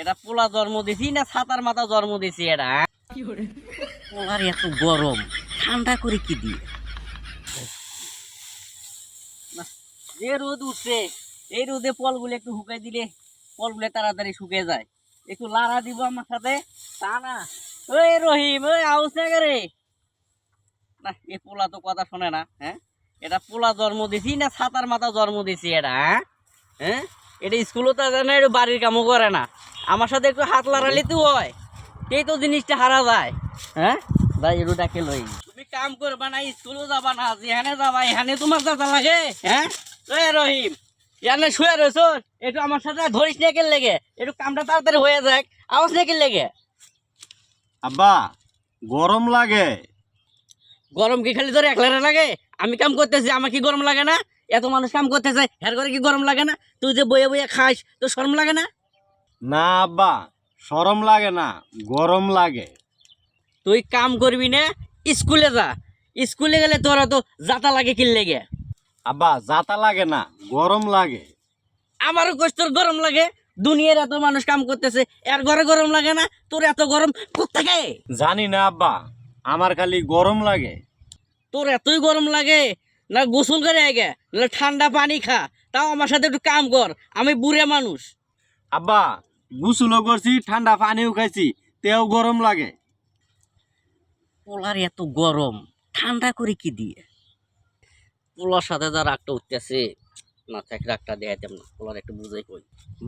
এটা পোলা জন্ম দিছি না ছাতার মাথা জন্ম দিছি এটা পোলার এত গরম ঠান্ডা করে কি দিয়ে যে রোদ উঠছে এই রোদে ফলগুলো একটু শুকাই দিলে ফলগুলো তাড়াতাড়ি শুকে যায় একটু লাড়া দিব আমার সাথে তা না ওই রহিম ওই আউস না করে না এই পোলা তো কথা শোনে না হ্যাঁ এটা পোলা জন্ম দিছি না ছাতার মাথা জন্ম দিছি এটা হ্যাঁ এটা স্কুলও তো জানে একটু বাড়ির কামও করে না আমার সাথে একটু হাত লাড়ালে তো হয় এই তো জিনিসটা হারা যায় হ্যাঁ ভাই এটুটাকে লই তুমি কাম করবা না স্কুলও যাবা না যেখানে যাবা এখানে তোমার যাতা লাগে হ্যাঁ ওই রহিম এখানে শুয়ে রয়েছ একটু আমার সাথে ধরিস না কেন লেগে একটু কামটা তাড়াতাড়ি হয়ে যাক আওয়াজ না কেন লেগে আব্বা গরম লাগে। গরম কি খালি ধরে একলারে লাগে আমি কাম করতেছি আমার কি গরম লাগে না এত মানুষ কাম করতেছে হের করে কি গরম লাগে না তুই যে বইয়ে বইয়ে খাস তো শরম লাগে না না আব্বা শরম লাগে না, গরম লাগে। তুই কাম করবি না স্কুলে যা স্কুলে গেলে তোরা তো যাতা লাগে কি লেগে আব্বা যাতা লাগে না, গরম লাগে। আমারও কষ্ট গরম লাগে দুনিয়ার এত মানুষ কাম করতেছে এর ঘরে গরম লাগে না তোর এত গরম কোত্থেকে জানি না আব্বা, আমার খালি গরম লাগে। তোর এতই গরম লাগে না গোসল করে আগে না ঠান্ডা পানি খা তাও আমার সাথে একটু কাম কর আমি বুড়ে মানুষ আব্বা গোসলও করছি, ঠান্ডা পানিও খাইছি, তেও গরম লাগে। পোলার এত গরম ঠান্ডা করে কি দিয়ে পোলার সাথে যা রাগটা উঠতেছে না থাক রাগটা দেখাইতাম না পোলার একটু বুঝাই কই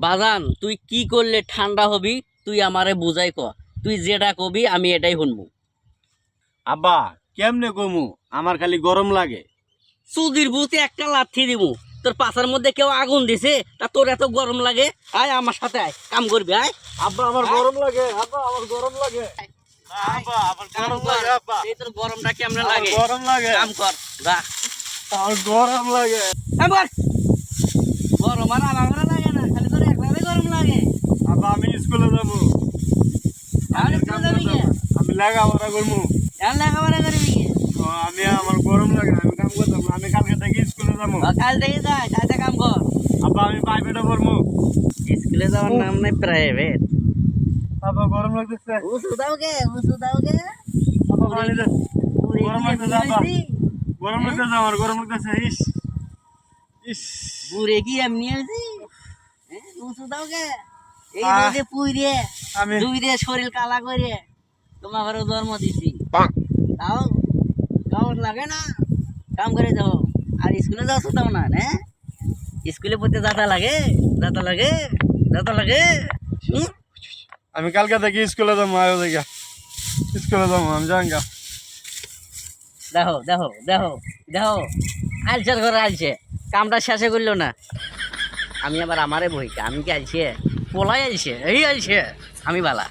বাজান তুই কি করলে ঠান্ডা হবি তুই আমারে বুঝাই ক তুই যেটা কবি আমি এটাই শুনবো আব্বা কেমনে কমু, আমার খালি গরম লাগে। সুদির বুতে একটা লাথি দিমু তোর পাশার মধ্যে কেউ আগুন দিছে তা তোর এত গরম লাগে আয় আমার সাথে আয় কাম করবি আয় আব্বা আমার গরম লাগে, আব্বা আমার গরম লাগে। আব্বা আমার কাম গরম কর লাগে আব্বা, এই তোর গরমটা কেমনে আমার লাগে গরম লাগে, কাম কর যা আমার গরম লাগে। কাম কর গরম আর আমার লাগে না খালি তোর একলারে গরম লাগে আব্বা আমি স্কুলে যাবো, তাহলে তুই যাবি কে আমি লেখাপড়া করবো। এখন লেখাপড়া করবি কি আমি আমার গরম লাগে, আমি কাম করতাম না, আমি কালকে থেকে স্কুলে যাবো। কাল থেকে যাই কালকে কাম কর আব্বা আমি প্রাইভেটে পড়বো। স্কুলে যাওয়ার নাম নাই প্রাইভেট আব্বা গরম লাগতেছে, উসু দাও কে আব্বা পানি দে। গরম লাগতেছে আব্বা, গরম লাগতেছে, আমার গরম লাগতেছে। ইস ইস বুড়ে কি এমনি হয়েছি উসু দাও কে এই আহ, রোদে পুইরে আমি দুই রে শরীর কালা করে তোমার জন্ম দিছি তাও কেমন লাগে না কাম করে যাও আর স্কুলে যাও শুতাও না হ্যাঁ স্কুলে পড়তে যাতা লাগে হুম? আমি কালকে থেকে স্কুলে যাবো, আয়ো দেখা স্কুলে যাবো, আমি যাঙ্গা। দেখো আলছের ঘরে আলছে কামটা শেষে করলো না আমি আবার আমারে বইকে আমি কি আলছে পোলাই আলছে এই আলছে আমি বালা